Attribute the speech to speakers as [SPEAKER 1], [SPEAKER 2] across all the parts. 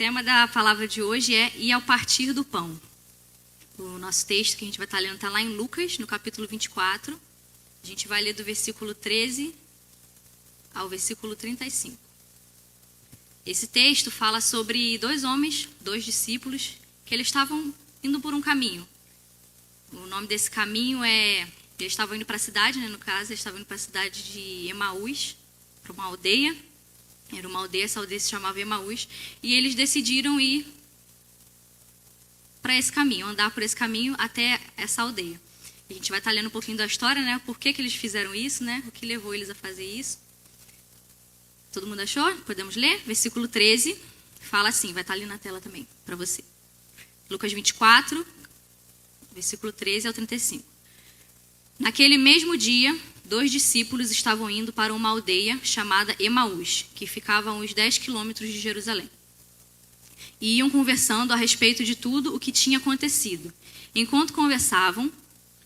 [SPEAKER 1] tema da palavra de hoje é "E ao partir do pão". O nosso texto que a gente vai estar lendo está lá em Lucas, no capítulo 24. A gente vai ler do versículo 13 ao versículo 35. Esse texto fala sobre dois homens, dois discípulos, que eles estavam indo por um caminho. O nome desse caminho é... Eles estavam indo para a cidade, no caso, eles estavam indo para a cidade de Emaús, para uma aldeia. Era uma aldeia, essa aldeia se chamava Emaús. E eles decidiram ir para esse caminho, andar por esse caminho até essa aldeia. A gente vai estar lendo um pouquinho da história, Por que eles fizeram isso, O que levou eles a fazer isso. Todo mundo achou? Podemos ler? Versículo 13 fala assim, vai estar ali na tela também, para você. Lucas 24, versículo 13 ao 35. Naquele mesmo dia, 2 discípulos estavam indo para uma aldeia chamada Emaús, que ficava a uns 10 quilômetros de Jerusalém. E iam conversando a respeito de tudo o que tinha acontecido. Enquanto conversavam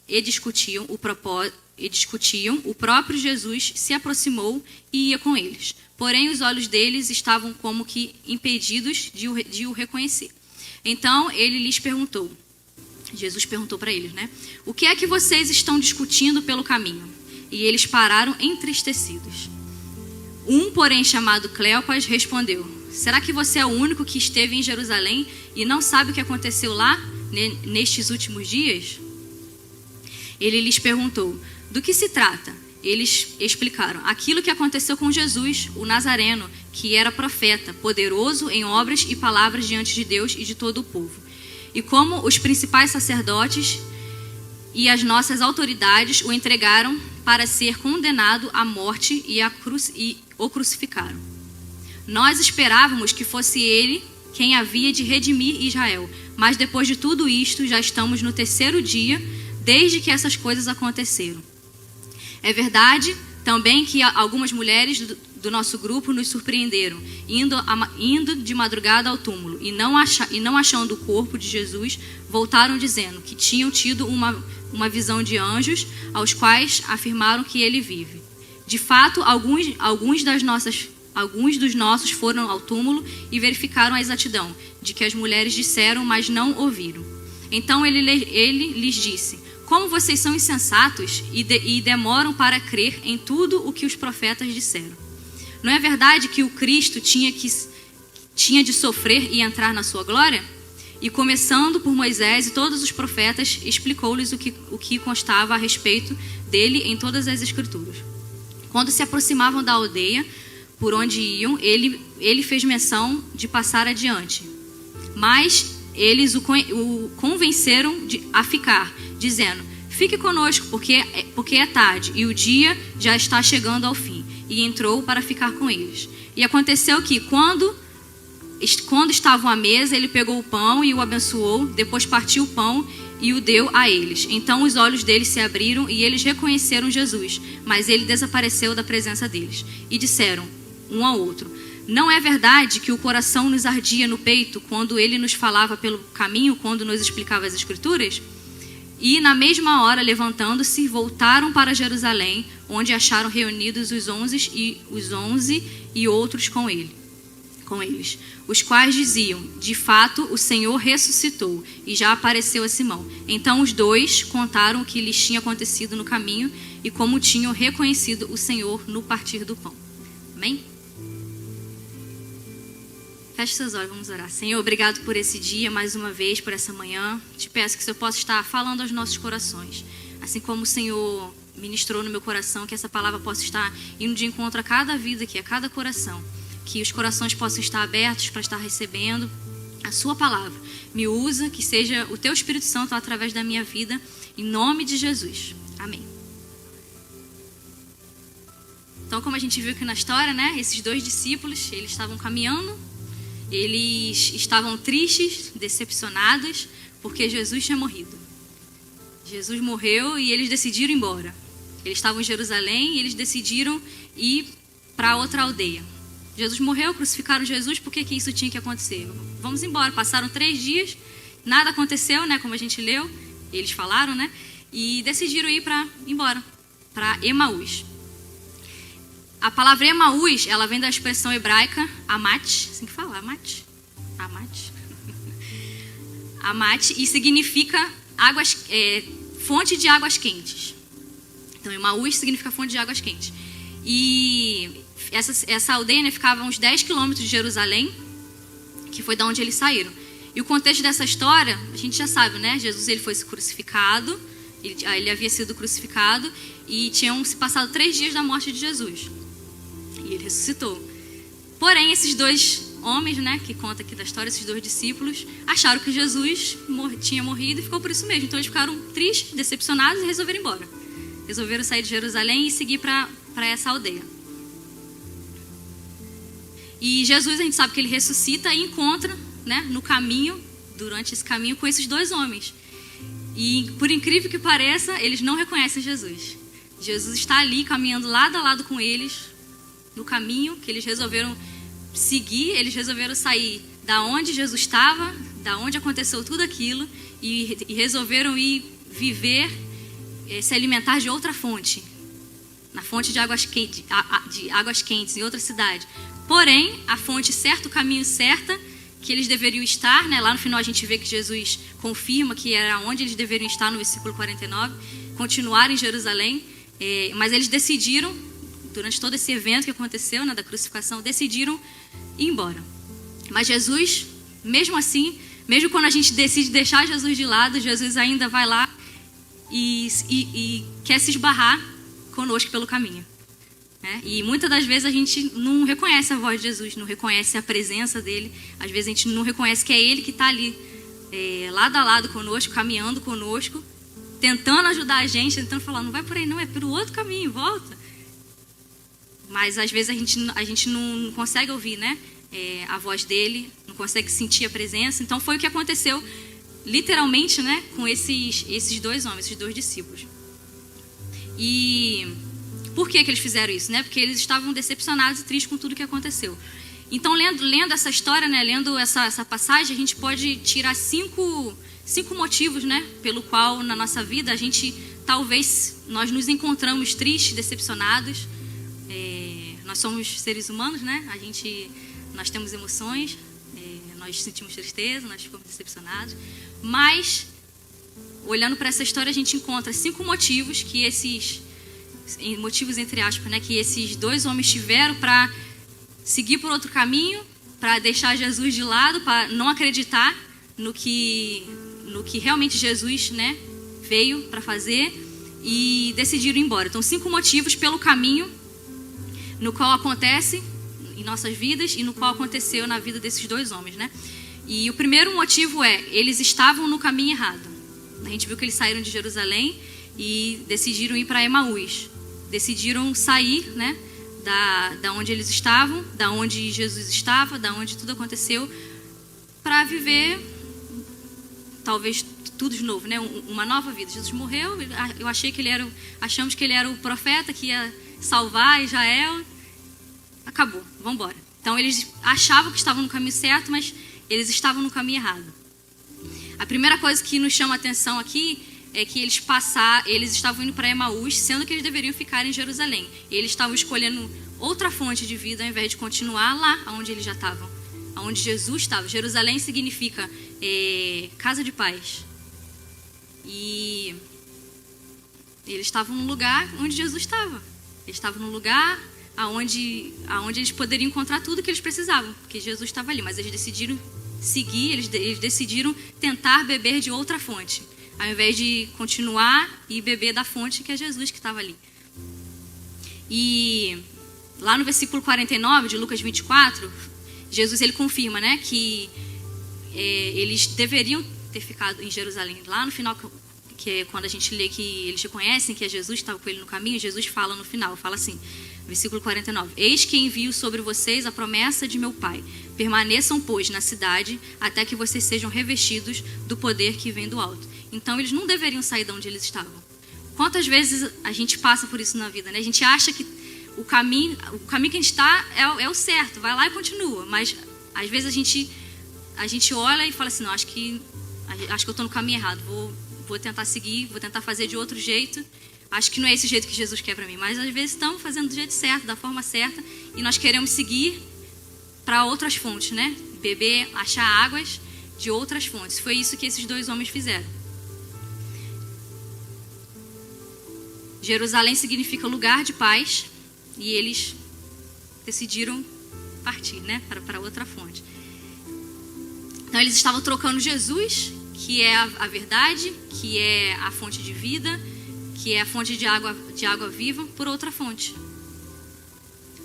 [SPEAKER 1] e discutiam, o próprio Jesus se aproximou e ia com eles. Porém, os olhos deles estavam como que impedidos de o reconhecer. Então, Jesus perguntou para eles, "O que é que vocês estão discutindo pelo caminho?" E eles pararam entristecidos. Um, porém, chamado Cleopas, respondeu, "Será que você é o único que esteve em Jerusalém e não sabe o que aconteceu lá nestes últimos dias?" Ele lhes perguntou, "Do que se trata?" Eles explicaram, "Aquilo que aconteceu com Jesus, o Nazareno, que era profeta, poderoso em obras e palavras diante de Deus e de todo o povo. E como os principais sacerdotes e as nossas autoridades o entregaram para ser condenado à morte e o crucificaram. Nós esperávamos que fosse ele quem havia de redimir Israel, mas depois de tudo isto já estamos no 3º dia desde que essas coisas aconteceram. É verdade também que algumas mulheres do nosso grupo nos surpreenderam, indo de madrugada ao túmulo, e não achando o corpo de Jesus, voltaram dizendo que tinham tido uma visão de anjos, aos quais afirmaram que ele vive. De fato, alguns dos nossos foram ao túmulo e verificaram a exatidão de que as mulheres disseram, mas não ouviram. Então ele lhes disse, como vocês são insensatos e demoram para crer em tudo o que os profetas disseram. Não é verdade que o Cristo tinha de sofrer e entrar na sua glória? E começando por Moisés e todos os profetas, explicou-lhes o que constava a respeito dele em todas as Escrituras. Quando se aproximavam da aldeia por onde iam, ele fez menção de passar adiante. Mas eles o convenceram a ficar, dizendo, fique conosco, porque é tarde e o dia já está chegando ao fim. E entrou para ficar com eles. E aconteceu que, quando estavam à mesa, ele pegou o pão e o abençoou, depois partiu o pão e o deu a eles. Então os olhos deles se abriram e eles reconheceram Jesus, mas ele desapareceu da presença deles. E disseram um ao outro, não é verdade que o coração nos ardia no peito quando ele nos falava pelo caminho, quando nos explicava as Escrituras? E na mesma hora, levantando-se, voltaram para Jerusalém, onde acharam reunidos os 11 e outros com eles, os quais diziam, de fato, o Senhor ressuscitou e já apareceu a Simão. Então os 2 contaram o que lhes tinha acontecido no caminho e como tinham reconhecido o Senhor no partir do pão. Amém? Feche seus olhos, vamos orar. Senhor, obrigado por esse dia, mais uma vez, por essa manhã. Te peço que o Senhor possa estar falando aos nossos corações. Assim como o Senhor ministrou no meu coração, que essa palavra possa estar indo de encontro a cada vida aqui, a cada coração. Que os corações possam estar abertos para estar recebendo a sua palavra. Me usa, que seja o teu Espírito Santo através da minha vida, em nome de Jesus. Amém. Então, como a gente viu aqui na história, esses 2 discípulos, eles estavam caminhando. Eles estavam tristes, decepcionados, porque Jesus tinha morrido. Jesus morreu e eles decidiram ir embora. Eles estavam em Jerusalém e eles decidiram ir para outra aldeia. Jesus morreu, crucificaram Jesus, por que isso tinha que acontecer? Vamos embora. Passaram 3 dias, nada aconteceu, como a gente leu, eles falaram, e decidiram ir embora, para Emaús. A palavra Emaús, ela vem da expressão hebraica amat, assim que fala, amat. Amate. Amate, e significa fonte de águas quentes. Então, Emaús significa fonte de águas quentes. E essa aldeia, né, ficava a uns 10 quilômetros de Jerusalém, que foi da onde eles saíram. E o contexto dessa história, a gente já sabe, né? Jesus, ele foi crucificado, ele havia sido crucificado, e tinham se passado 3 dias da morte de Jesus. E ele ressuscitou. Porém, esses 2 homens, né, que conta aqui da história, esses 2 discípulos, acharam que Jesus tinha morrido e ficou por isso mesmo. Então eles ficaram tristes, decepcionados e resolveram ir embora. Resolveram sair de Jerusalém e seguir para essa aldeia. E Jesus, a gente sabe que ele ressuscita e encontra, né, no caminho, durante esse caminho, com esses 2 homens. E por incrível que pareça, eles não reconhecem Jesus. Jesus está ali caminhando lado a lado com eles, no caminho que eles resolveram seguir. Eles resolveram sair da onde Jesus estava, da onde aconteceu tudo aquilo, e resolveram ir viver, se alimentar de outra fonte, na fonte de águas quentes, em outra cidade. Porém, a fonte certa, o caminho certo que eles deveriam estar, né? Lá no final a gente vê que Jesus confirma que era onde eles deveriam estar, no versículo 49, continuar em Jerusalém, mas eles decidiram, durante todo esse evento que aconteceu, né, da crucificação, decidiram ir embora. Mas Jesus, mesmo assim, mesmo quando a gente decide deixar Jesus de lado, Jesus ainda vai lá e quer se esbarrar conosco pelo caminho. E muitas das vezes a gente não reconhece a voz de Jesus, não reconhece a presença dele. Às vezes a gente não reconhece que é ele que está ali, lado a lado conosco, caminhando conosco, tentando ajudar a gente, tentando falar, não vai por aí não, é pelo outro caminho, volta. Mas às vezes a gente não consegue ouvir, né, a voz dele, não consegue sentir a presença. Então foi o que aconteceu literalmente, né, com esses 2 homens, esses 2 discípulos. E por que eles fizeram isso, né? Porque eles estavam decepcionados e tristes com tudo que aconteceu. Então, lendo essa história, né, lendo essa passagem, a gente pode tirar 5 motivos, né, pelo qual na nossa vida a gente, talvez, nós nos encontramos tristes, decepcionados. Nós somos seres humanos, né? Nós temos emoções, nós sentimos tristeza, nós ficamos decepcionados. Mas, olhando para essa história, a gente encontra 5 motivos que motivos entre aspas, né, que esses 2 homens tiveram para seguir por outro caminho, para deixar Jesus de lado, para não acreditar no que realmente Jesus, né, veio para fazer, e decidiram ir embora. Então, 5 motivos pelo caminho no qual acontece em nossas vidas e no qual aconteceu na vida desses 2 homens, né? E o primeiro motivo eles estavam no caminho errado. A gente viu que eles saíram de Jerusalém e decidiram ir para Emaús. Decidiram sair, né, da onde eles estavam, da onde Jesus estava, da onde tudo aconteceu, para viver, talvez, tudo de novo, né, uma nova vida. Jesus morreu, achamos que ele era o profeta que ia salvar Israel. Acabou, vamos embora. Então eles achavam que estavam no caminho certo, mas eles estavam no caminho errado. A primeira coisa que nos chama a atenção aqui é que eles estavam indo para Emaús, sendo que eles deveriam ficar em Jerusalém. Eles estavam escolhendo outra fonte de vida ao invés de continuar lá onde eles já estavam, onde Jesus estava. Jerusalém significa casa de paz. E eles estavam no lugar onde Jesus estava. Eles estavam no lugar onde eles poderiam encontrar tudo que eles precisavam, porque Jesus estava ali. Mas eles decidiram seguir, eles decidiram tentar beber de outra fonte, ao invés de continuar e beber da fonte que é Jesus que estava ali. E lá no versículo 49 de Lucas 24, Jesus ele confirma, né, que eles deveriam ter ficado em Jerusalém. Lá no final, que é quando a gente lê que eles reconhecem que é Jesus que estava com ele no caminho, Jesus fala no final, fala assim, versículo 49, eis que envio sobre vocês a promessa de meu Pai. Permaneçam, pois, na cidade, até que vocês sejam revestidos do poder que vem do alto. Então, eles não deveriam sair de onde eles estavam. Quantas vezes a gente passa por isso na vida, né? A gente acha que o caminho que a gente está é o certo, vai lá e continua. Mas, às vezes, a gente olha e fala assim, não, acho que eu estou no caminho errado, vou tentar seguir, vou tentar fazer de outro jeito. Acho que não é esse jeito que Jesus quer para mim. Mas, às vezes, estamos fazendo do jeito certo, da forma certa, e nós queremos seguir para outras fontes, né? beber, achar águas de outras fontes. Foi isso que esses dois homens fizeram. Jerusalém significa lugar de paz, e eles decidiram partir, né, para outra fonte. Então eles estavam trocando Jesus, que é a verdade, que é a fonte de vida, que é a fonte de água viva, por outra fonte.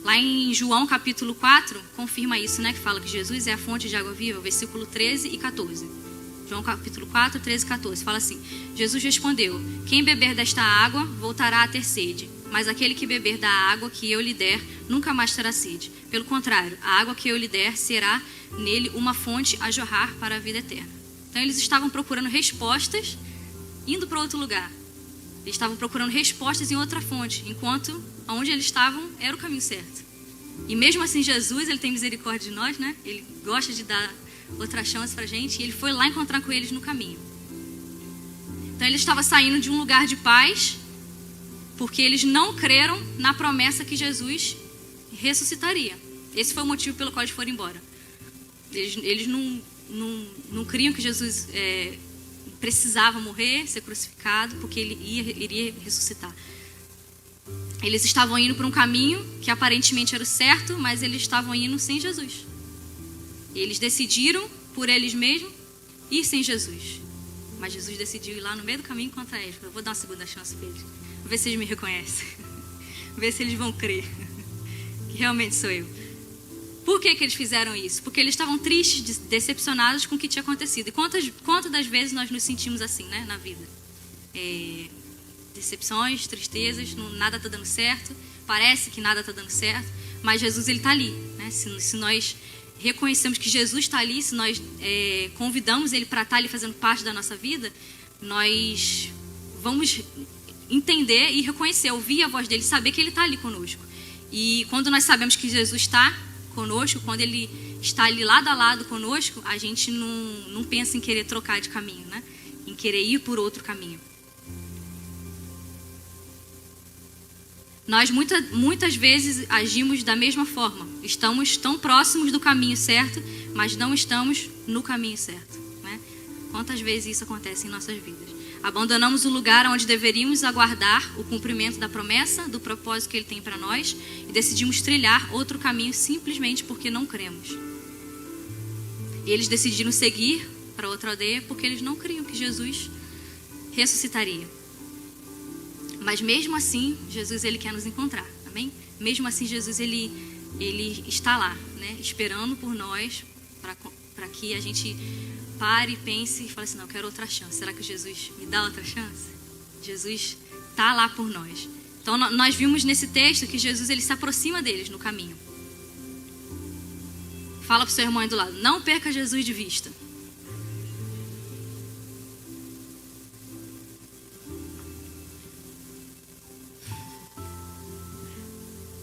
[SPEAKER 1] Lá em João capítulo 4, confirma isso, né? Que fala que Jesus é a fonte de água viva, versículo 13 e 14. João capítulo 4, 13 e 14. Fala assim: Jesus respondeu: quem beber desta água voltará a ter sede, mas aquele que beber da água que eu lhe der nunca mais terá sede. Pelo contrário, a água que eu lhe der será nele uma fonte a jorrar para a vida eterna. Então eles estavam procurando respostas, indo para outro lugar. Eles estavam procurando respostas em outra fonte, enquanto onde eles estavam era o caminho certo. E mesmo assim Jesus, ele tem misericórdia de nós, né? Ele gosta de dar outra chance pra gente, e ele foi lá encontrar com eles no caminho. Então ele estava saindo de um lugar de paz, porque eles não creram na promessa que Jesus ressuscitaria. Esse foi o motivo pelo qual eles foram embora. Eles não criam que Jesus precisava morrer, ser crucificado, porque ele iria ressuscitar. Eles estavam indo por um caminho que aparentemente era o certo, mas eles estavam indo sem Jesus. E eles decidiram, por eles mesmos, ir sem Jesus. Mas Jesus decidiu ir lá no meio do caminho contra eles. Eu vou dar uma segunda chance para eles. Vou ver se eles me reconhecem. Vou ver se eles vão crer que realmente sou eu. Por que eles fizeram isso? Porque eles estavam tristes, decepcionados com o que tinha acontecido. E quantas das vezes nós nos sentimos assim, né, na vida? Decepções, tristezas, nada está dando certo, parece que nada está dando certo, mas Jesus, ele está ali, né? Se nós reconhecemos que Jesus está ali, se nós convidamos ele para estar ali fazendo parte da nossa vida, nós vamos entender e reconhecer, ouvir a voz dele, saber que ele está ali conosco. E quando nós sabemos que Jesus está conosco, quando ele está ali lado a lado conosco, a gente não pensa em querer trocar de caminho, né? Em querer ir por outro caminho. Nós muitas vezes agimos da mesma forma. Estamos tão próximos do caminho certo, mas não estamos no caminho certo, né? Quantas vezes isso acontece em nossas vidas? Abandonamos o lugar onde deveríamos aguardar o cumprimento da promessa, do propósito que ele tem para nós, e decidimos trilhar outro caminho simplesmente porque não cremos. E eles decidiram seguir para outra aldeia porque eles não criam que Jesus ressuscitaria. Mas mesmo assim, Jesus, ele quer nos encontrar, amém? Mesmo assim, Jesus, ele está lá, né? Esperando por nós, para que a gente pare, pense e fale assim: não, eu quero outra chance. Será que Jesus me dá outra chance? Jesus está lá por nós. Então, nós vimos nesse texto que Jesus, ele se aproxima deles no caminho. Fala para o seu irmão aí do lado: não perca Jesus de vista.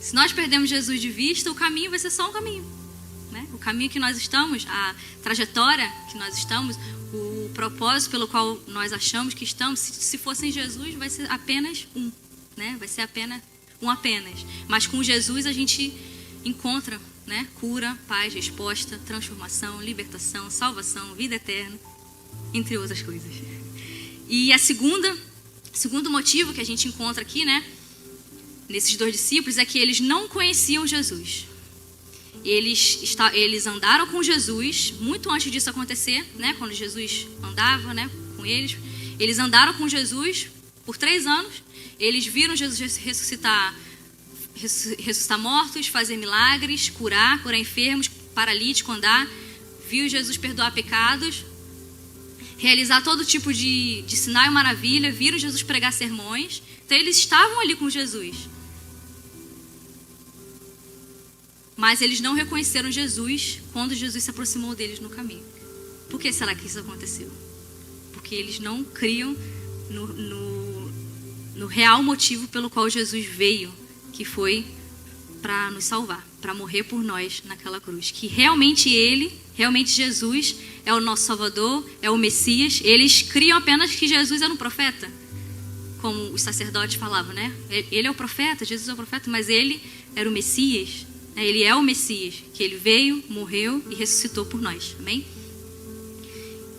[SPEAKER 1] Se nós perdemos Jesus de vista, o caminho vai ser só um caminho, né? O caminho que nós estamos, a trajetória que nós estamos, o propósito pelo qual nós achamos que estamos, se for sem Jesus, vai ser apenas um, né? Vai ser apenas. Mas com Jesus a gente encontra, né? Cura, paz, resposta, transformação, libertação, salvação, vida eterna, entre outras coisas. E segundo motivo que a gente encontra aqui, né, nesses dois discípulos, é que eles não conheciam Jesus. Eles andaram com Jesus muito antes disso acontecer, né? Quando Jesus andava, né, com eles. Eles andaram com Jesus por 3 anos. Eles viram Jesus ressuscitar mortos, fazer milagres, curar enfermos, paralítico andar. Viu Jesus perdoar pecados, realizar todo tipo de sinal e maravilha. Viram Jesus pregar sermões. Então eles estavam ali com Jesus. Mas eles não reconheceram Jesus quando Jesus se aproximou deles no caminho. Por que será que isso aconteceu? Porque eles não criam no real motivo pelo qual Jesus veio, que foi para nos salvar, para morrer por nós naquela cruz. Que realmente Jesus é o nosso Salvador, é o Messias. Eles criam apenas que Jesus era um profeta, como os sacerdotes falavam, né? Ele é o profeta, Jesus é o profeta, mas ele era o Messias. Ele é o Messias, que ele veio, morreu e ressuscitou por nós. Amém?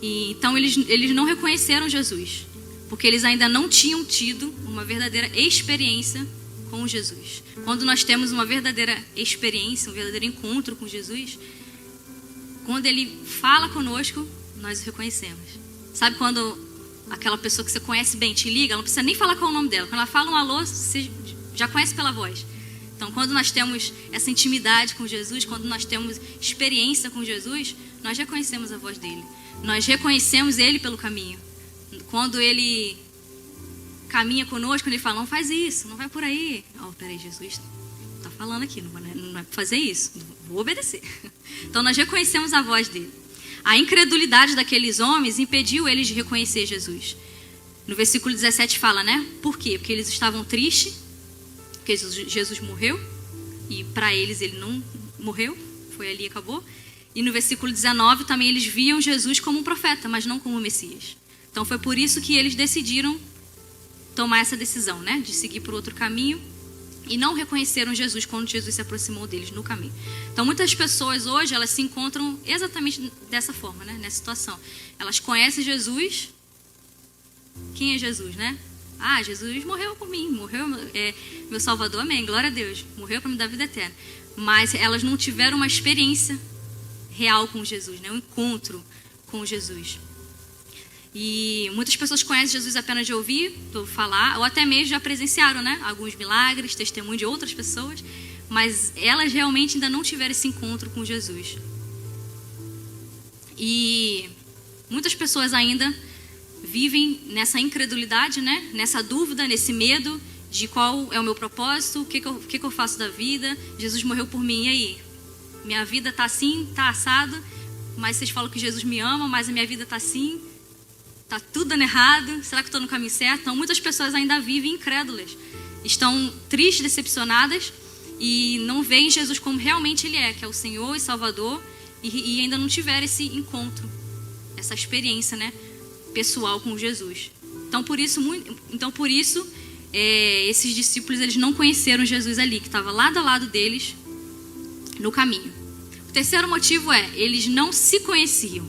[SPEAKER 1] E, então eles não reconheceram Jesus, porque eles ainda não tinham tido uma verdadeira experiência com Jesus. Quando nós temos uma verdadeira experiência, um verdadeiro encontro com Jesus, quando ele fala conosco, nós o reconhecemos. Sabe quando aquela pessoa que você conhece bem te liga, ela não precisa nem falar qual é o nome dela. Quando ela fala um alô, você já conhece pela voz. Então, quando nós temos essa intimidade com Jesus, quando nós temos experiência com Jesus, nós reconhecemos a voz dele. Nós reconhecemos ele pelo caminho. Quando ele caminha conosco, quando ele fala, não faz isso, não vai por aí. Oh, peraí, Jesus está falando aqui, não é para fazer isso, vou obedecer. Então, nós reconhecemos a voz dele. A incredulidade daqueles homens impediu eles de reconhecer Jesus. No versículo 17 fala, né? Por quê? Porque eles estavam tristes, porque Jesus morreu, e para eles ele não morreu, foi ali e acabou. E no versículo 19 também eles viam Jesus como um profeta, mas não como um Messias. Então foi por isso que eles decidiram tomar essa decisão, né? De seguir por outro caminho, e não reconheceram Jesus quando Jesus se aproximou deles no caminho. Então muitas pessoas hoje, elas se encontram exatamente dessa forma, né? Nessa situação. Elas conhecem Jesus. Quem é Jesus, né? Ah, Jesus morreu por mim, morreu, meu Salvador, amém, glória a Deus, morreu para me dar vida eterna. Mas elas não tiveram uma experiência real com Jesus, né? Um encontro com Jesus. E muitas pessoas conhecem Jesus apenas de ouvir falar, ou até mesmo já presenciaram, né? Alguns milagres, testemunho de outras pessoas, mas elas realmente ainda não tiveram esse encontro com Jesus. E muitas pessoas ainda vivem nessa incredulidade, né? Nessa dúvida, nesse medo de qual é o meu propósito, o que eu faço da vida. Jesus morreu por mim, e aí? Minha vida está assim, está assado, mas vocês falam que Jesus me ama, mas a minha vida está assim, está tudo dando errado, será que estou no caminho certo? Então muitas pessoas ainda vivem incrédulas, estão tristes, decepcionadas e não veem Jesus como realmente ele é, que é o Senhor e Salvador, e ainda não tiveram esse encontro, essa experiência, né, pessoal com Jesus. Então por isso esses discípulos, eles não conheceram Jesus ali, que estava lado a lado deles no caminho. O terceiro motivo eles não se conheciam.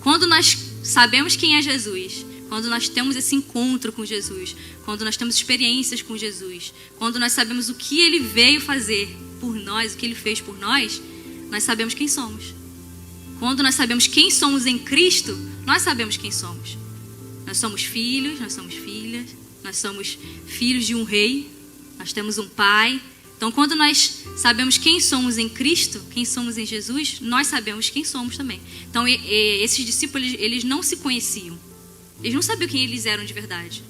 [SPEAKER 1] Quando nós sabemos quem é Jesus, quando nós temos esse encontro com Jesus, quando nós temos experiências com Jesus, quando nós sabemos o que ele veio fazer por nós, o que ele fez por nós, nós sabemos quem somos. Quando nós sabemos quem somos em Cristo, nós sabemos quem somos. Nós somos filhos, nós somos filhas, nós somos filhos de um rei, nós temos um pai. Então, quando nós sabemos quem somos em Cristo, quem somos em Jesus, nós sabemos quem somos também. Então, esses discípulos, eles não se conheciam. Eles não sabiam quem eles eram de verdade.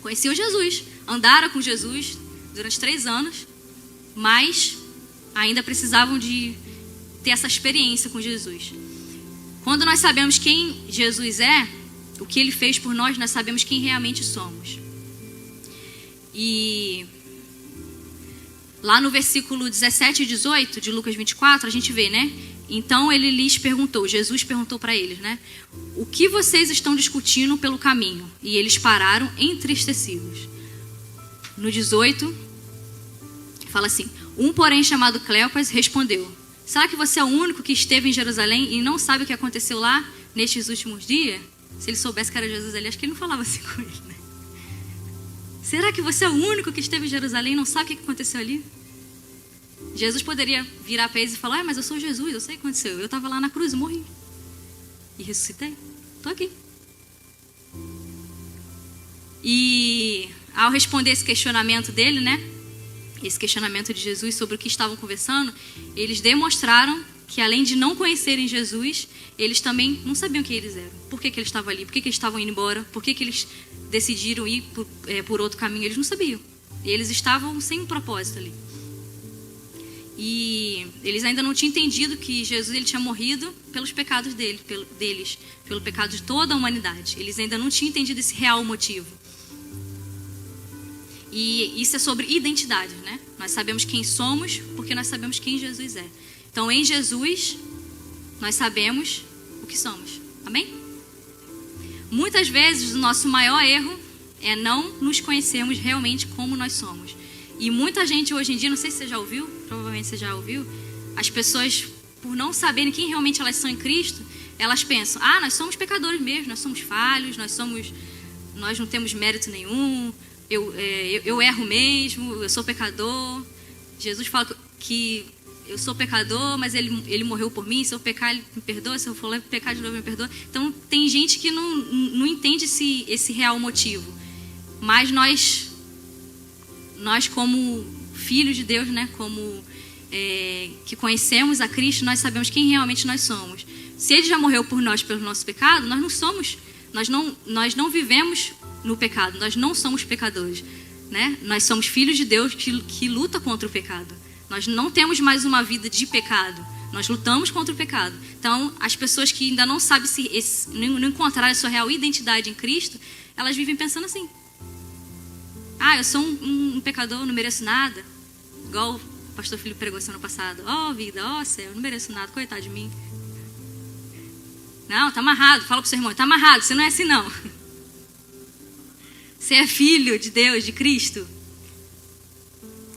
[SPEAKER 1] Conheciam Jesus, andaram com Jesus durante 3 anos, mas ainda precisavam de ter essa experiência com Jesus. Quando nós sabemos quem Jesus é, o que ele fez por nós, nós sabemos quem realmente somos. E lá no versículo 17 e 18 de Lucas 24, a gente vê, né? Então ele lhes perguntou, Jesus perguntou para eles, né? O que vocês estão discutindo pelo caminho? E eles pararam entristecidos. No 18, fala assim, porém chamado Cleopas respondeu, será que você é o único que esteve em Jerusalém e não sabe o que aconteceu lá nestes últimos dias? Se ele soubesse que era Jesus ali, acho que ele não falava assim com ele, né? Será que você é o único que esteve em Jerusalém e não sabe o que aconteceu ali? Jesus poderia virar para eles e falar, mas eu sou Jesus, eu sei o que aconteceu. Eu estava lá na cruz e morri. E ressuscitei. Estou aqui. E ao responder esse questionamento dele, né? Esse questionamento de Jesus sobre o que estavam conversando, eles demonstraram que além de não conhecerem Jesus, eles também não sabiam quem eles eram. Por que eles estavam ali? Por que eles estavam indo embora? Por que eles decidiram ir por outro caminho? Eles não sabiam. Eles estavam sem um propósito ali. E eles ainda não tinham entendido que Jesus ele tinha morrido pelos pecados deles, pelo pecado de toda a humanidade. Eles ainda não tinham entendido esse real motivo. E isso é sobre identidade, né? Nós sabemos quem somos porque nós sabemos quem Jesus é. Então, em Jesus, nós sabemos o que somos. Amém? Muitas vezes, o nosso maior erro é não nos conhecermos realmente como nós somos. E muita gente hoje em dia, não sei se você já ouviu, provavelmente você já ouviu, as pessoas, por não saberem quem realmente elas são em Cristo, elas pensam, nós somos pecadores mesmo, nós somos falhos, nós não temos mérito nenhum, eu erro mesmo, eu sou pecador. Jesus fala que eu sou pecador, mas ele morreu por mim, se eu pecar ele me perdoa, se eu for pecar de novo ele me perdoa. Então tem gente que não entende esse real motivo. Mas nós como filhos de Deus, né, como que conhecemos a Cristo, nós sabemos quem realmente nós somos. Se Ele já morreu por nós pelo nosso pecado, nós não vivemos no pecado, nós não somos pecadores, né? Nós somos filhos de Deus que luta contra o pecado. Nós não temos mais uma vida de pecado, nós lutamos contra o pecado. Então, as pessoas que ainda não sabem não encontraram a sua real identidade em Cristo, elas vivem pensando assim: eu sou um pecador, não mereço nada. Igual o pastor Filipe pregou semana passada. Vida, céu, eu não mereço nada, coitado de mim. Não, tá amarrado, fala pro seu irmão, tá amarrado, você não é assim não. Você é filho de Deus, de Cristo.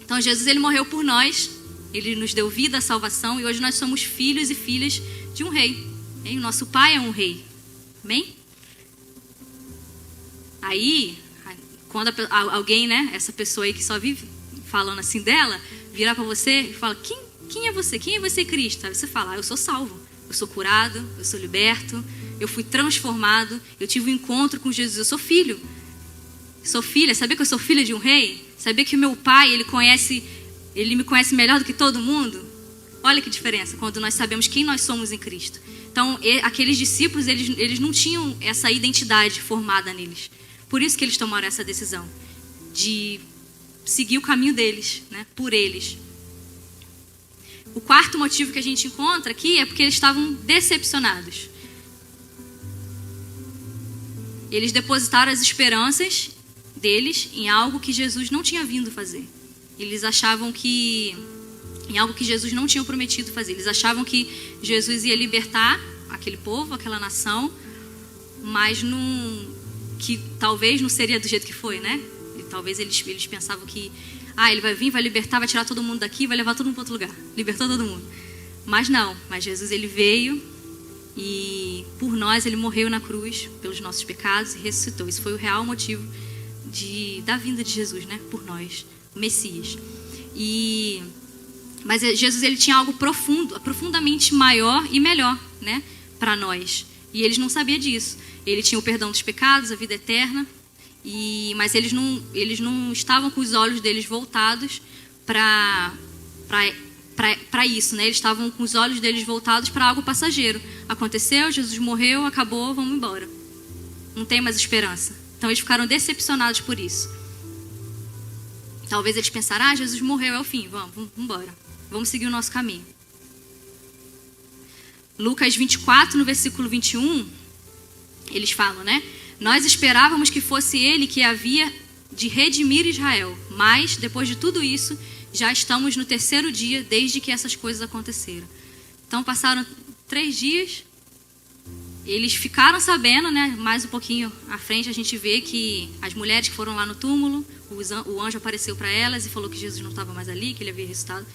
[SPEAKER 1] Então Jesus, ele morreu por nós, ele nos deu vida, salvação, e hoje nós somos filhos e filhas de um rei. O nosso pai é um rei. Amém? Aí, quando alguém, né, essa pessoa aí que só vive falando assim dela, virar para você e fala: quem é você? Quem é você, Cristo? Aí você fala: eu sou salvo, eu sou curado, eu sou liberto, eu fui transformado, eu tive um encontro com Jesus, eu sou filho. Sou filha, sabia que eu sou filha de um rei? Sabia que o meu pai, ele me conhece melhor do que todo mundo? Olha que diferença, quando nós sabemos quem nós somos em Cristo. Então, aqueles discípulos, eles não tinham essa identidade formada neles. Por isso que eles tomaram essa decisão de seguir o caminho deles, né, por eles. O quarto motivo que a gente encontra aqui é porque eles estavam decepcionados. Eles depositaram as esperanças deles em algo que Jesus não tinha vindo fazer. Eles achavam que em algo que Jesus não tinha prometido fazer. Eles achavam que Jesus ia libertar aquele povo, aquela nação, mas que talvez não seria do jeito que foi, né? E talvez eles pensavam que ele vai vir, vai libertar, vai tirar todo mundo daqui, vai levar todo mundo para outro lugar. Libertou todo mundo. Mas não, mas Jesus, ele veio e por nós ele morreu na cruz pelos nossos pecados e ressuscitou. Isso foi o real motivo da vinda de Jesus, né? Por nós, o Messias. Mas Jesus, ele tinha algo profundamente maior e melhor, né, para nós. E eles não sabiam disso. Ele tinha o perdão dos pecados, a vida eterna. Mas eles não estavam com os olhos deles voltados para isso, né? Eles estavam com os olhos deles voltados para algo passageiro. Aconteceu, Jesus morreu, acabou, vamos embora. Não tem mais esperança. Então eles ficaram decepcionados por isso. Talvez eles pensaram: Jesus morreu, é o fim, vamos embora. Vamos seguir o nosso caminho. Lucas 24, no versículo 21, eles falam, né? Nós esperávamos que fosse ele que havia de redimir Israel, mas depois de tudo isso, já estamos no 3º dia desde que essas coisas aconteceram. Então passaram 3 dias, eles ficaram sabendo, né? Mais um pouquinho à frente a gente vê que as mulheres que foram lá no túmulo, o anjo apareceu para elas e falou que Jesus não estava mais ali, que ele havia ressuscitado.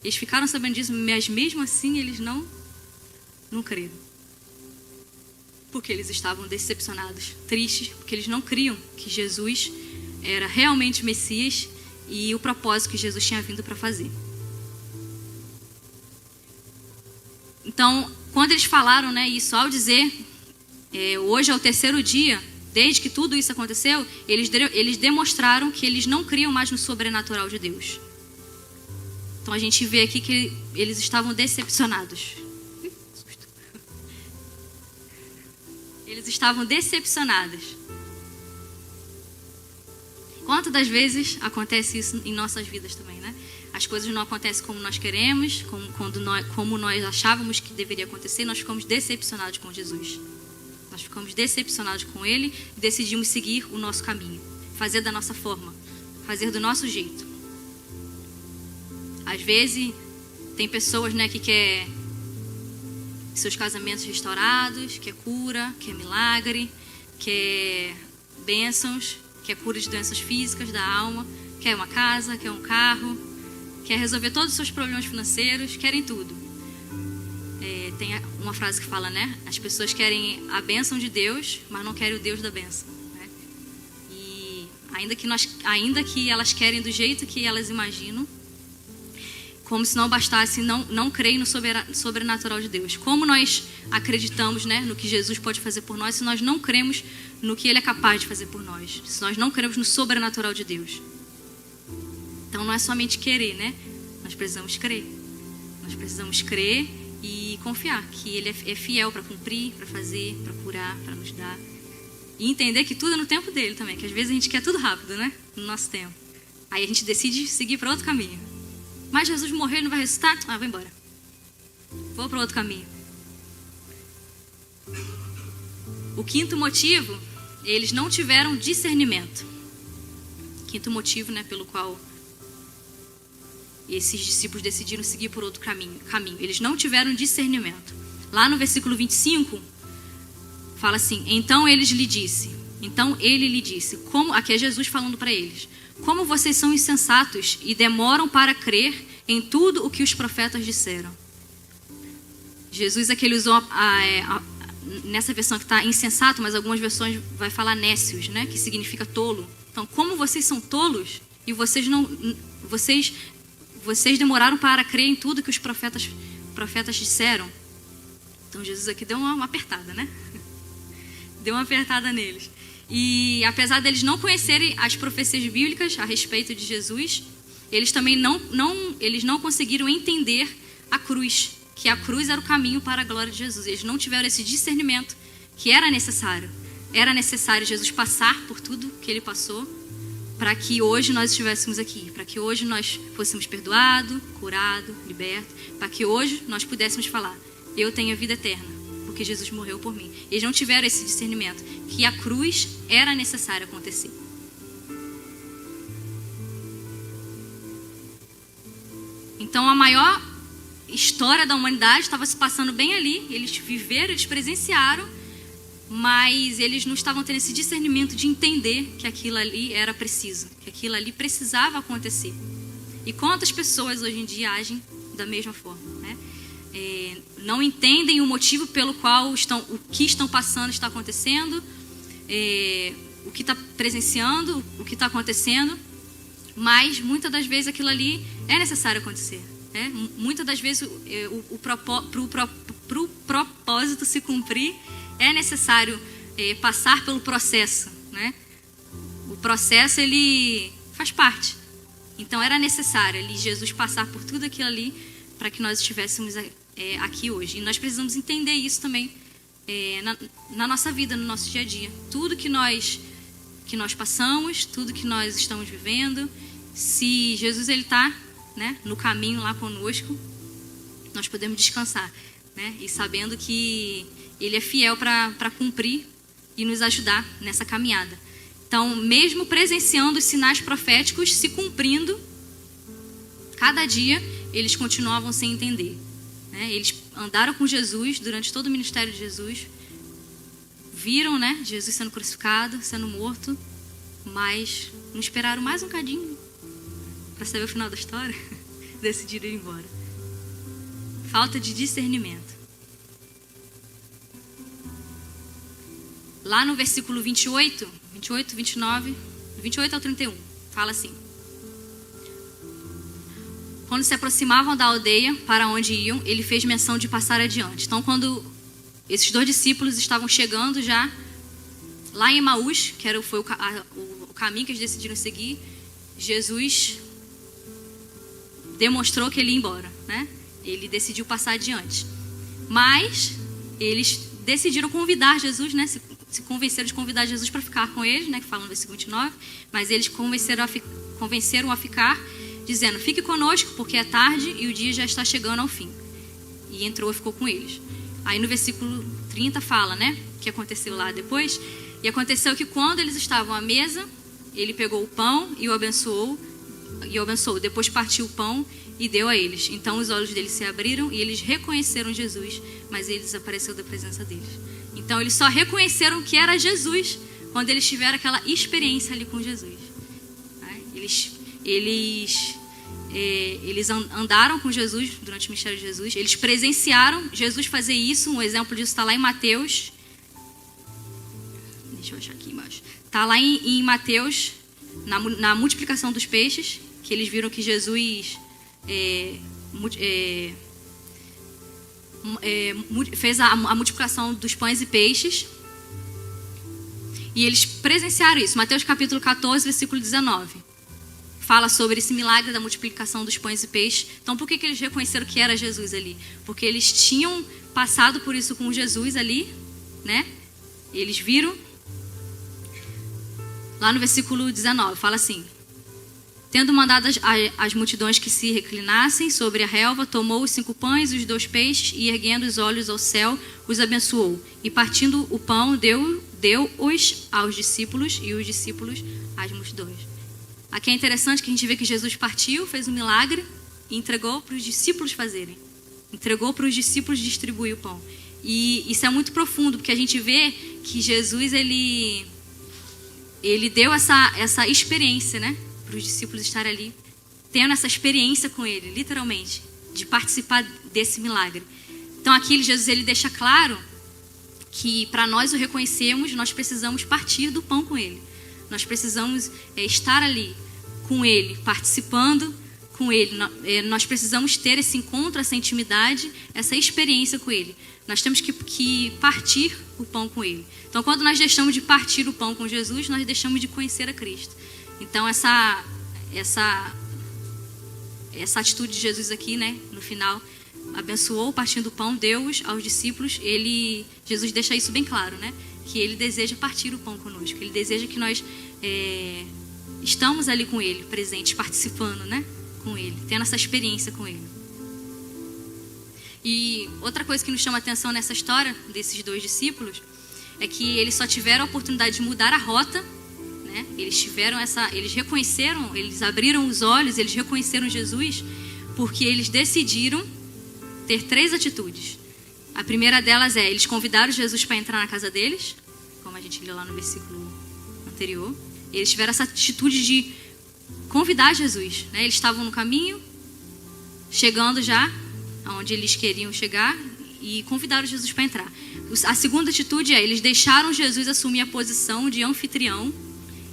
[SPEAKER 1] Eles ficaram sabendo disso, mas mesmo assim eles não creram. Porque eles estavam decepcionados, tristes, porque eles não criam que Jesus era realmente o Messias e o propósito que Jesus tinha vindo para fazer. Então, quando eles falaram, né, isso, ao dizer hoje é o 3º dia, desde que tudo isso aconteceu, eles demonstraram que eles não criam mais no sobrenatural de Deus. Então a gente vê aqui que eles estavam decepcionados. Eles estavam decepcionados. Quantas das vezes acontece isso em nossas vidas também, né? As coisas não acontecem como nós queremos, como nós achávamos que deveria acontecer, nós ficamos decepcionados com Jesus. Nós ficamos decepcionados com Ele e decidimos seguir o nosso caminho, fazer da nossa forma, fazer do nosso jeito. Às vezes, tem pessoas, né, que quer seus casamentos restaurados, quer cura, quer milagre, quer bênçãos, quer cura de doenças físicas da alma, quer uma casa, quer um carro, quer resolver todos os seus problemas financeiros, querem tudo. Tem uma frase que fala, né? As pessoas querem a bênção de Deus, mas não querem o Deus da bênção, né? E ainda que elas querem do jeito que elas imaginam, como se não bastasse, não creem no sobrenatural de Deus. Como nós acreditamos, né, no que Jesus pode fazer por nós, se nós não cremos no que Ele é capaz de fazer por nós, se nós não cremos no sobrenatural de Deus. Então não é somente querer, né? Nós precisamos crer. Nós precisamos crer e confiar que Ele é fiel para cumprir, para fazer, para curar, para nos dar. E entender que tudo é no tempo dele também, que às vezes a gente quer tudo rápido, né? No nosso tempo. Aí a gente decide seguir para outro caminho. Mas Jesus morreu e não vai ressuscitar? Ah, vou embora. Vou para outro caminho. O quinto motivo, eles não tiveram discernimento. Quinto motivo, né, pelo qual esses discípulos decidiram seguir por outro caminho. Eles não tiveram discernimento. Lá no versículo 25, fala assim, então ele lhe disse, como, aqui é Jesus falando para eles, como vocês são insensatos e demoram para crer em tudo o que os profetas disseram. Jesus aqui ele usou, nessa versão que está insensato, mas algumas versões vai falar nécios, né, que significa tolo. Então, como vocês são tolos e vocês demoraram para crer em tudo que os profetas disseram. Então, Jesus aqui deu uma apertada, né? Deu uma apertada neles. E apesar deles não conhecerem as profecias bíblicas a respeito de Jesus, eles também eles não conseguiram entender a cruz, que a cruz era o caminho para a glória de Jesus. Eles não tiveram esse discernimento que era necessário. Era necessário Jesus passar por tudo que ele passou para que hoje nós estivéssemos aqui, para que hoje nós fôssemos perdoados, curados, libertos, para que hoje nós pudéssemos falar, eu tenho a vida eterna, porque Jesus morreu por mim. Eles não tiveram esse discernimento, que a cruz era necessário acontecer. Então a maior história da humanidade estava se passando bem ali, eles viveram, eles presenciaram, mas eles não estavam tendo esse discernimento de entender que aquilo ali era preciso, que aquilo ali precisava acontecer. E quantas pessoas hoje em dia agem da mesma forma, né? Não entendem o motivo pelo qual o que estão passando está acontecendo, o que está presenciando, o que está acontecendo, mas muitas das vezes aquilo ali é necessário acontecer. Né? Muitas das vezes para o propósito se cumprir é necessário passar pelo processo, né? O processo ele faz parte. Então era necessário Jesus passar por tudo aquilo ali para que nós estivéssemos aqui hoje. E nós precisamos entender isso também na nossa vida, no nosso dia a dia. Tudo que nós passamos, tudo que nós estamos vivendo, se Jesus ele está, né, no caminho lá conosco, nós podemos descansar, né? E sabendo que Ele é fiel para cumprir e nos ajudar nessa caminhada. Então, mesmo presenciando os sinais proféticos se cumprindo, cada dia eles continuavam sem entender. Né? Eles andaram com Jesus durante todo o ministério de Jesus, viram, né, Jesus sendo crucificado, sendo morto, mas não esperaram mais um cadinho para saber o final da história, decidiram ir embora. Falta de discernimento. Lá no versículo 28, 29, 28 ao 31, fala assim. Quando se aproximavam da aldeia para onde iam, ele fez menção de passar adiante. Então, quando esses dois discípulos estavam chegando já lá em Emaús, que foi o caminho que eles decidiram seguir, Jesus demonstrou que ele ia embora, né? Ele decidiu passar adiante. Mas eles decidiram convidar Jesus, né? Se convenceram de convidar Jesus para ficar com eles, né? Que fala no versículo 29. Mas eles convenceram a ficar, dizendo, fique conosco, porque é tarde e o dia já está chegando ao fim. E entrou e ficou com eles. Aí no versículo 30 fala, né? O que aconteceu lá depois. E aconteceu que quando eles estavam à mesa, ele pegou o pão e o abençoou. Depois partiu o pão e deu a eles. Então os olhos deles se abriram e eles reconheceram Jesus, mas ele desapareceu da presença deles. Então eles só reconheceram que era Jesus quando eles tiveram aquela experiência ali com Jesus. Eles eles andaram com Jesus durante o ministério de Jesus. Eles presenciaram Jesus fazer isso. Um exemplo disso está lá em Mateus. Deixa eu achar aqui embaixo. Está lá em Mateus, na multiplicação dos peixes, que eles viram que Jesus fez a multiplicação dos pães e peixes. E eles presenciaram isso. Mateus capítulo 14, versículo 19. Fala sobre esse milagre da multiplicação dos pães e peixes. Então, por que eles reconheceram que era Jesus ali? Porque eles tinham passado por isso com Jesus ali, né? Eles viram. Lá no versículo 19, fala assim: tendo mandado as multidões que se reclinassem sobre a relva, tomou os 5 pães e os 2 peixes, e erguendo os olhos ao céu, os abençoou. E partindo o pão, deu-os aos discípulos, e os discípulos às multidões. Aqui é interessante que a gente vê que Jesus partiu, fez um milagre e entregou para os discípulos fazerem. Entregou para os discípulos distribuir o pão. E isso é muito profundo, porque a gente vê que Jesus, ele deu essa experiência, né? Para os discípulos estarem ali, tendo essa experiência com ele, literalmente, de participar desse milagre. Então aqui Jesus ele deixa claro que para nós o reconhecermos, nós precisamos partir do pão com ele. Nós precisamos estar ali com ele, participando com ele. Nós precisamos ter esse encontro, essa intimidade, essa experiência com ele. Nós temos que partir o pão com ele. Então, quando nós deixamos de partir o pão com Jesus, nós deixamos de conhecer a Cristo. Então, essa atitude de Jesus aqui, né, no final, abençoou, partindo o pão, deu-os aos discípulos. Jesus deixa isso bem claro, né? Que ele deseja partir o pão conosco. Ele deseja que nós estamos ali com ele, presentes, participando, né? Com ele, tendo essa experiência com ele. E outra coisa que nos chama a atenção nessa história desses 2 discípulos é que eles só tiveram a oportunidade de mudar a rota, né? Eles reconheceram, eles abriram os olhos, eles reconheceram Jesus, porque eles decidiram ter 3 atitudes. A primeira delas eles convidaram Jesus para entrar na casa deles, como a gente lê lá no versículo anterior. Eles tiveram essa atitude de convidar Jesus, né? Eles estavam no caminho, chegando já aonde eles queriam chegar, e convidaram Jesus para entrar. A segunda atitude eles deixaram Jesus assumir a posição de anfitrião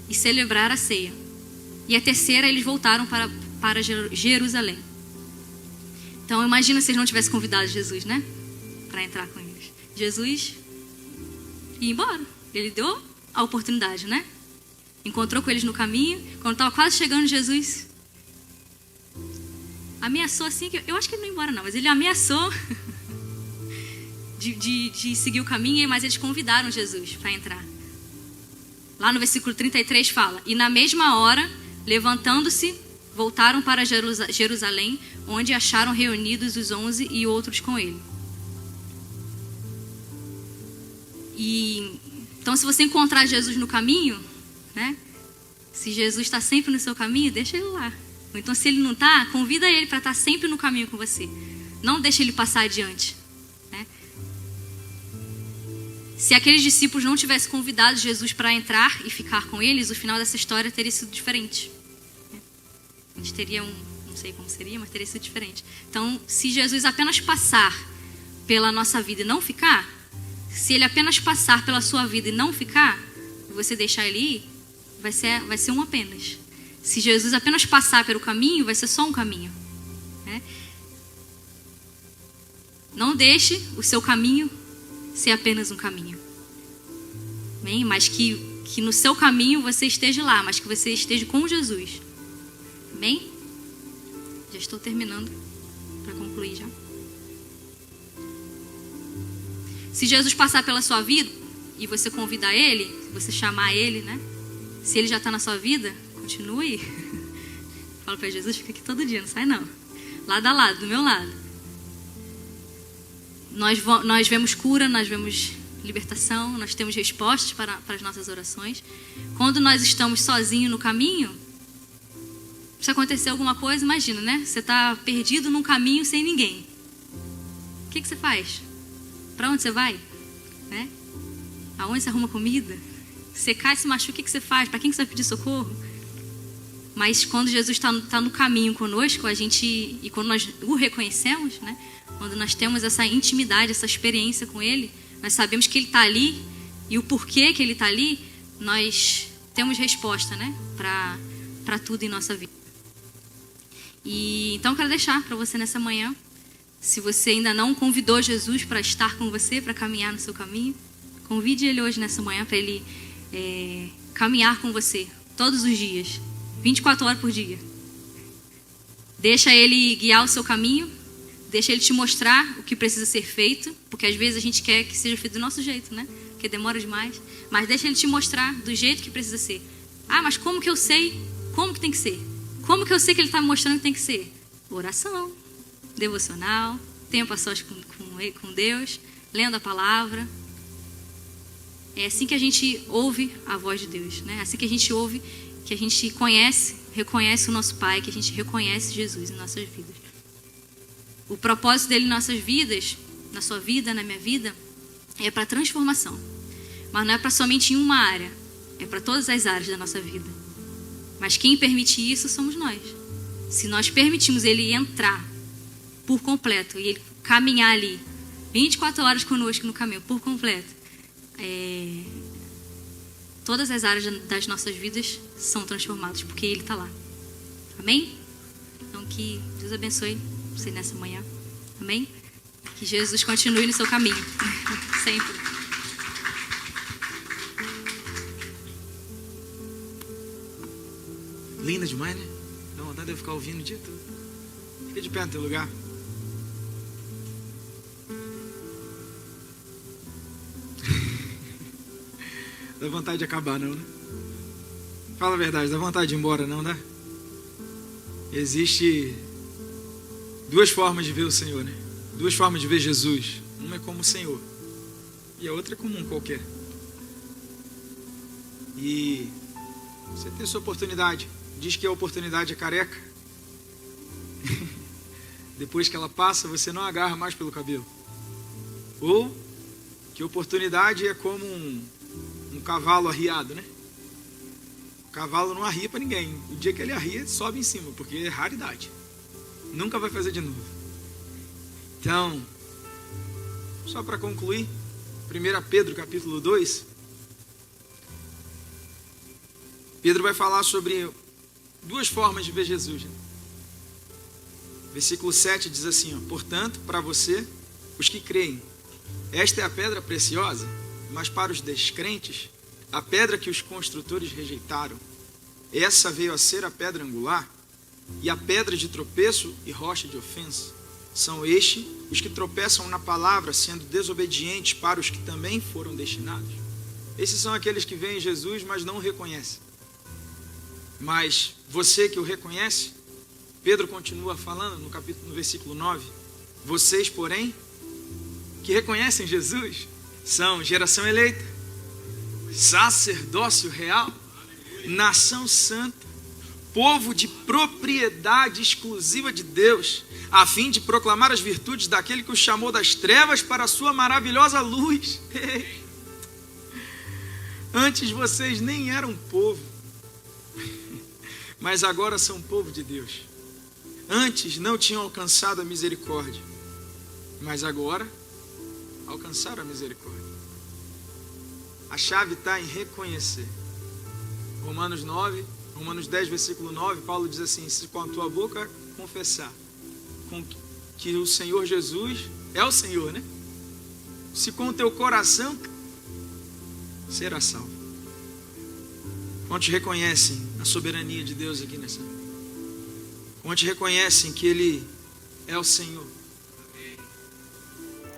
[SPEAKER 1] e celebrar a ceia. E a terceira, eles voltaram para Jerusalém. Então imagina se eles não tivessem convidado Jesus, né? Para entrar com eles. Jesus ia embora. Ele deu a oportunidade, né? Encontrou com eles no caminho. Quando estava quase chegando, Jesus ameaçou assim, que eu acho que ele não ia embora não, mas ele ameaçou de seguir o caminho, mas eles convidaram Jesus para entrar. Lá no versículo 33 fala: e na mesma hora, levantando-se, voltaram para Jerusalém, onde acharam reunidos os 11 e outros com ele. Então, se você encontrar Jesus no caminho, né? Se Jesus está sempre no seu caminho, deixa ele lá. Ou então, se ele não está, convida ele para estar sempre no caminho com você. Não deixa ele passar adiante, né? Se aqueles discípulos não tivessem convidado Jesus para entrar e ficar com eles, o final dessa história teria sido diferente. A gente teria não sei como seria, mas teria sido diferente. Então, se Jesus apenas passar pela nossa vida e não ficar, se ele apenas passar pela sua vida e não ficar, e você deixar ele ir, vai ser um apenas. Se Jesus apenas passar pelo caminho, vai ser só um caminho, né? Não deixe o seu caminho ser apenas um caminho. Bem, mas que no seu caminho você esteja lá, mas que você esteja com Jesus. Bem? Já estou terminando para concluir já. Se Jesus passar pela sua vida e você convidar ele, você chamar ele, né? Se ele já está na sua vida, continue. Fala para Jesus, fica aqui todo dia, não sai não. Lado a lado, do meu lado. Nós vemos cura, nós vemos libertação, nós temos respostas para as nossas orações. Quando nós estamos sozinhos no caminho, se acontecer alguma coisa, imagina, né? Você está perdido num caminho sem ninguém. O que você faz? Para onde você vai? Né? Aonde você arruma comida? Você cai, se machuca, o que você faz? Para quem você vai pedir socorro? Mas quando Jesus está no caminho conosco, e quando nós o reconhecemos, né? Quando nós temos essa intimidade, essa experiência com Ele, nós sabemos que Ele está ali e o porquê que Ele está ali, nós temos resposta, né? Para tudo em nossa vida. E então eu quero deixar para você nessa manhã, se você ainda não convidou Jesus para estar com você, para caminhar no seu caminho, convide Ele hoje nessa manhã para Ele caminhar com você todos os dias, 24 horas por dia. Deixa Ele guiar o seu caminho, deixa Ele te mostrar o que precisa ser feito, porque às vezes a gente quer que seja feito do nosso jeito, né? Porque demora demais. Mas deixa Ele te mostrar do jeito que precisa ser. Ah, mas como que eu sei? Como que tem que ser? Como que eu sei que Ele está me mostrando que tem que ser? Oração, devocional, tempo a sós com Deus, lendo a palavra. É assim que a gente ouve a voz de Deus, né? É assim que a gente ouve, que a gente reconhece o nosso Pai, que a gente reconhece Jesus em nossas vidas. O propósito dele em nossas vidas, na sua vida, na minha vida, é para transformação. Mas não é para somente em uma área, é para todas as áreas da nossa vida. Mas quem permite isso somos nós. Se nós permitimos ele entrar por completo e ele caminhar ali 24 horas conosco no caminho por completo, todas as áreas das nossas vidas são transformadas porque ele está lá. Amém? Então que Deus abençoe você nessa manhã. Amém? Que Jesus continue no seu caminho. Sempre.
[SPEAKER 2] Linda demais, né? Dá vontade de eu ficar ouvindo o dia todo. Fica de pé no teu lugar. Dá vontade de acabar, não, né? Fala a verdade, dá vontade de ir embora, não dá? Existe duas formas de ver o Senhor, né? Duas formas de ver Jesus. Uma é como o Senhor e a outra é como um qualquer. E você tem sua oportunidade. Diz que a oportunidade é careca. Depois que ela passa, você não agarra mais pelo cabelo. Ou que a oportunidade é como um cavalo arriado, né? O cavalo não arria para ninguém. O dia que ele arria, sobe em cima, porque é raridade. Nunca vai fazer de novo. Então, só para concluir, 1 Pedro capítulo 2, Pedro vai falar sobre duas formas de ver Jesus. Né? Versículo 7 diz assim, ó, portanto, para você, os que creem, esta é a pedra preciosa, mas para os descrentes, a pedra que os construtores rejeitaram, essa veio a ser a pedra angular, e a pedra de tropeço e rocha de ofensa. São estes os que tropeçam na palavra, sendo desobedientes para os que também foram destinados. Esses são aqueles que veem Jesus, mas não o reconhecem. Mas você que o reconhece, Pedro continua falando no versículo 9, vocês, porém, que reconhecem Jesus, são geração eleita, sacerdócio real, nação santa, povo de propriedade exclusiva de Deus, a fim de proclamar as virtudes daquele que os chamou das trevas para a sua maravilhosa luz. Antes vocês nem eram povo, mas agora são povo de Deus. Antes não tinham alcançado a misericórdia, mas agora alcançaram a misericórdia. A chave está em reconhecer. Romanos 10, versículo 9, Paulo diz assim, se com a tua boca confessar que o Senhor Jesus é o Senhor, né? Se com o teu coração será salvo. Quantos reconhecem a soberania de Deus aqui nessa? Quantos reconhecem que Ele é o Senhor?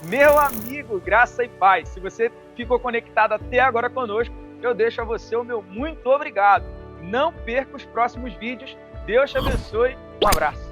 [SPEAKER 3] Meu amigo, graça e paz. Se você ficou conectado até agora conosco, eu deixo a você o meu muito obrigado. Não perca os próximos vídeos. Deus te abençoe. Um abraço.